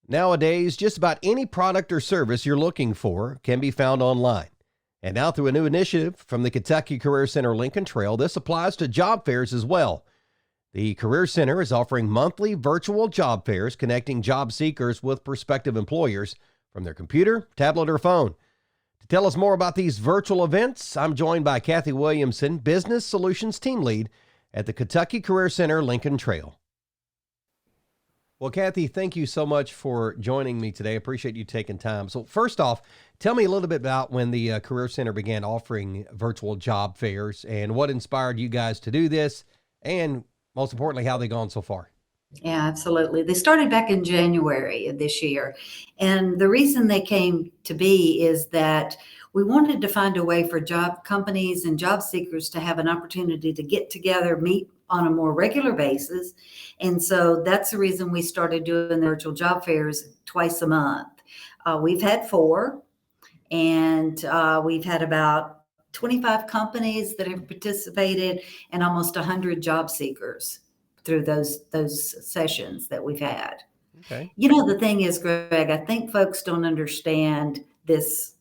Nowadays, just about any product or service you're looking for can be found online. And now, through a new initiative from the Kentucky Career Center Lincoln Trail, this applies to job fairs as well. The Career Center is offering monthly virtual job fairs connecting job seekers with prospective employers from their computer, tablet, or phone. To tell us more about these virtual events, I'm joined by Cathy Williamson, Business Solutions Team Lead at the Kentucky Career Center Lincoln Trail. Well, Cathy, thank you so much for joining me today. I appreciate you taking time. So first off, tell me a little bit about when the Career Center began offering virtual job fairs and what inspired you guys to do this, and most importantly, how they've gone so far. Yeah, absolutely. They started back in January of this year. And the reason they came to be is that we wanted to find a way for job companies and job seekers to have an opportunity to get together, meet on a more regular basis. And so that's the reason we started doing the virtual job fairs twice a month. We've had 4, and we've had about 25 companies that have participated and almost 100 job seekers through those sessions that we've had. Okay. You know, the thing is, Greg, I think folks don't understand this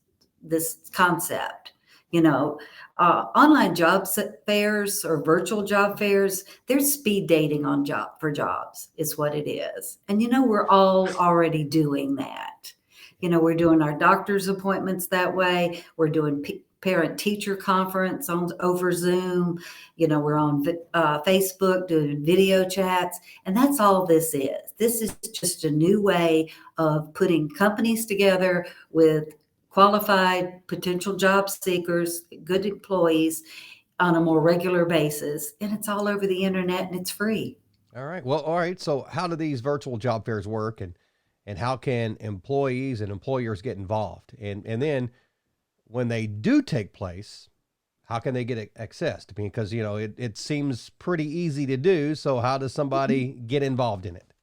concept. You know, online job fairs or virtual job fairs, there's speed dating for jobs is what it is. And, you know, we're all already doing that. You know, we're doing our doctor's appointments that way. We're doing parent-teacher conference over Zoom. You know, we're on Facebook doing video chats. And that's all this is. This is just a new way of putting companies together with qualified potential job seekers, good employees on a more regular basis. And it's all over the internet and it's free. All right. Well, all right. So how do these virtual job fairs work, and how can employees and employers get involved? And then when they do take place, how can they get access? Because, you know, it seems pretty easy to do. So how does somebody get involved in it?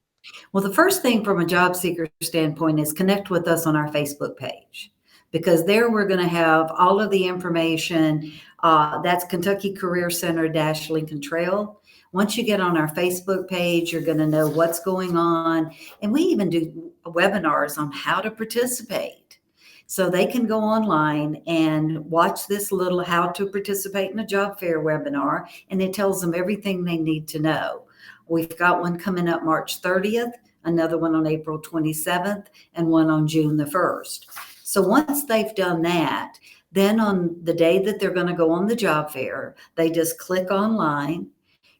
Well, the first thing from a job seeker standpoint is connect with us on our Facebook page, because there we're going to have all of the information. That's Kentucky Career Center - Lincoln Trail. Once you get on our Facebook page, you're going to know what's going on. And we even do webinars on how to participate. So they can go online and watch this little how to participate in a job fair webinar, and it tells them everything they need to know. We've got one coming up March 30th, another one on April 27th, and one on June the 1st. So once they've done that, then on the day that they're going to go on the job fair, they just click online,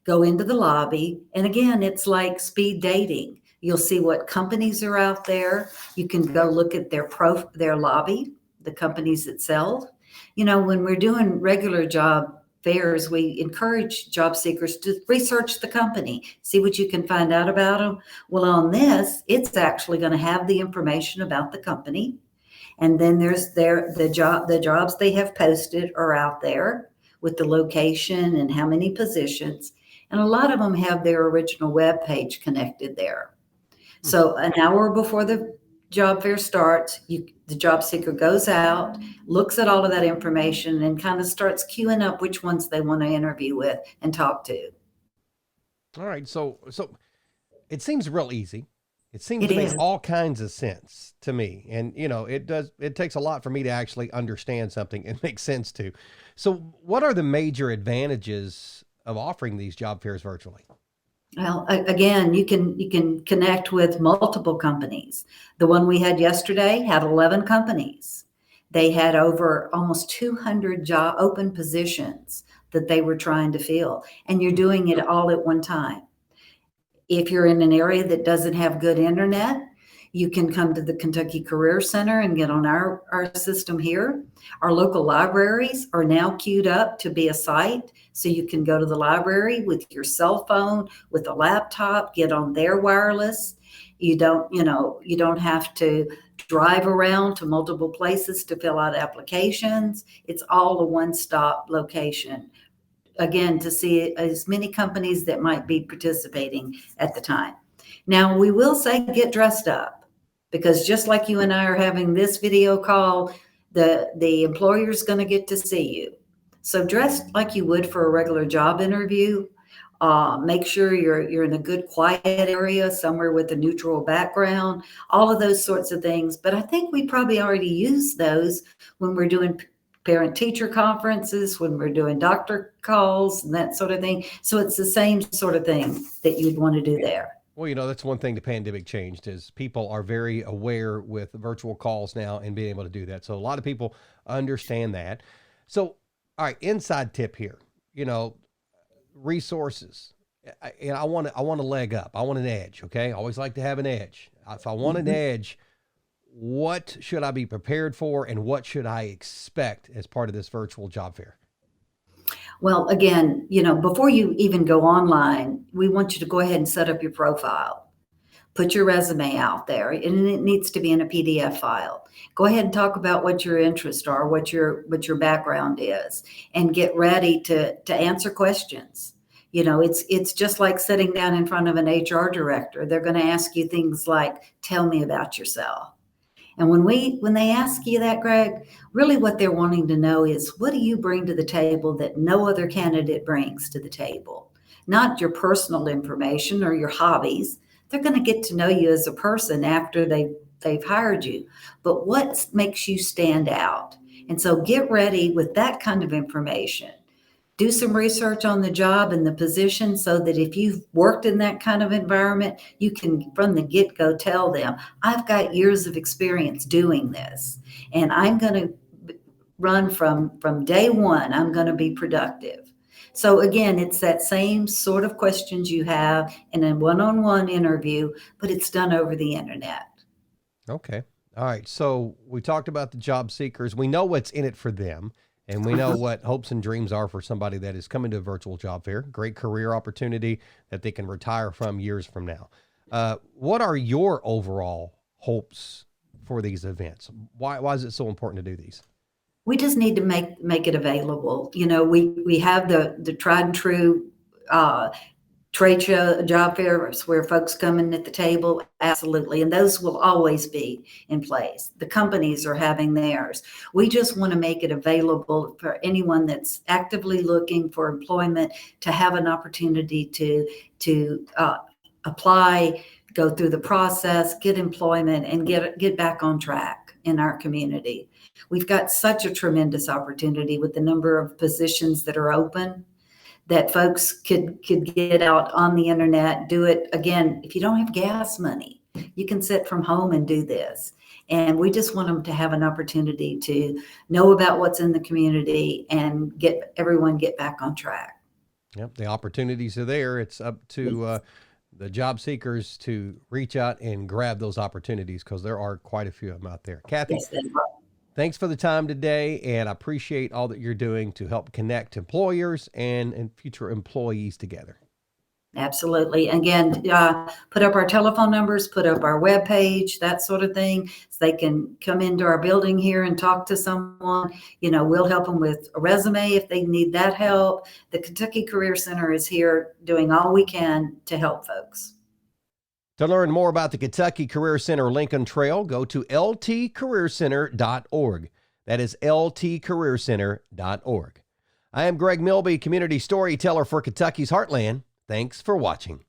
go into the lobby. And again, it's like speed dating. You'll see what companies are out there. You can go look at their lobby, the companies itself. You know, when we're doing regular job fairs, we encourage job seekers to research the company, see what you can find out about them. Well, on this, it's actually going to have the information about the company. And then there's the jobs they have posted are out there with the location and how many positions. And a lot of them have their original web page connected there. So an hour before the job fair starts, the job seeker goes out, looks at all of that information, and kind of starts queuing up which ones they want to interview with and talk to. All right. So it seems real easy. It seems to make all kinds of sense to me. And, you know, it takes a lot for me to actually understand something and make sense to. So what are the major advantages of offering these job fairs virtually? Well, again, you can connect with multiple companies. The one we had yesterday had 11 companies. They had over almost 200 job open positions that they were trying to fill, and you're doing it all at one time. If you're in an area that doesn't have good internet, you can come to the Kentucky Career Center and get on our system here. Our local libraries are now queued up to be a site. So you can go to the library with your cell phone, with a laptop, get on their wireless. You don't have to drive around to multiple places to fill out applications. It's all a one-stop location. Again, to see as many companies that might be participating at the time. Now, we will say get dressed up, because just like you and I are having this video call, the employer is going to get to see you. So dress like you would for a regular job interview. Make sure you're in a good quiet area, somewhere with a neutral background, all of those sorts of things. But I think we probably already use those when we're doing parent-teacher conferences, when we're doing doctor calls and that sort of thing. So it's the same sort of thing that you'd want to do there. Well, that's one thing the pandemic changed is people are very aware with virtual calls now and being able to do that. So a lot of people understand that. So, all right, inside tip here, resources. And I want a leg up. I want an edge. Okay. I always like to have an edge. If I want an edge, what should I be prepared for and what should I expect as part of this virtual job fair? Well, again, before you even go online, we want you to go ahead and set up your profile. Put your resume out there, and it needs to be in a PDF file. Go ahead and talk about what your interests are, what your background is, and get ready to answer questions. It's just like sitting down in front of an HR director. They're going to ask you things like, "Tell me about yourself." And when they ask you that, Greg, really what they're wanting to know is, what do you bring to the table that no other candidate brings to the table? Not your personal information or your hobbies. They're going to get to know you as a person after they've hired you. But what makes you stand out? And so get ready with that kind of information. Do some research on the job and the position so that if you've worked in that kind of environment, you can, from the get-go, tell them, I've got years of experience doing this, and I'm going to run from day one. I'm going to be productive. So again, it's that same sort of questions you have in a one-on-one interview, but it's done over the internet. Okay. All right. So we talked about the job seekers. We know what's in it for them. And we know what hopes and dreams are for somebody that is coming to a virtual job fair. Great career opportunity that they can retire from years from now. What are your overall hopes for these events? Why is it so important to do these? We just need to make it available. We have the tried and true trade show, job fairs where folks come in at the table, absolutely, and those will always be in place. The companies are having theirs. We just want to make it available for anyone that's actively looking for employment to have an opportunity to apply, go through the process, get employment, and get back on track in our community. We've got such a tremendous opportunity with the number of positions that are open, that folks could get out on the internet, do it. Again, if you don't have gas money, you can sit from home and do this. And we just want them to have an opportunity to know about what's in the community and get everyone back on track. Yep, the opportunities are there. It's up to the job seekers to reach out and grab those opportunities because there are quite a few of them out there. Cathy, Yes, thanks for the time today, and I appreciate all that you're doing to help connect employers and future employees together. absolutely. Again, put up our telephone numbers, put up our webpage, that sort of thing, so they can come into our building here and talk to someone. We'll help them with a resume if they need that help. The Kentucky Career Center is here doing all we can to help folks. To learn more about the Kentucky Career Center Lincoln Trail, go to ltcareercenter.org. That is ltcareercenter.org. I am Greg Milby, community storyteller for Kentucky's Heartland. Thanks for watching.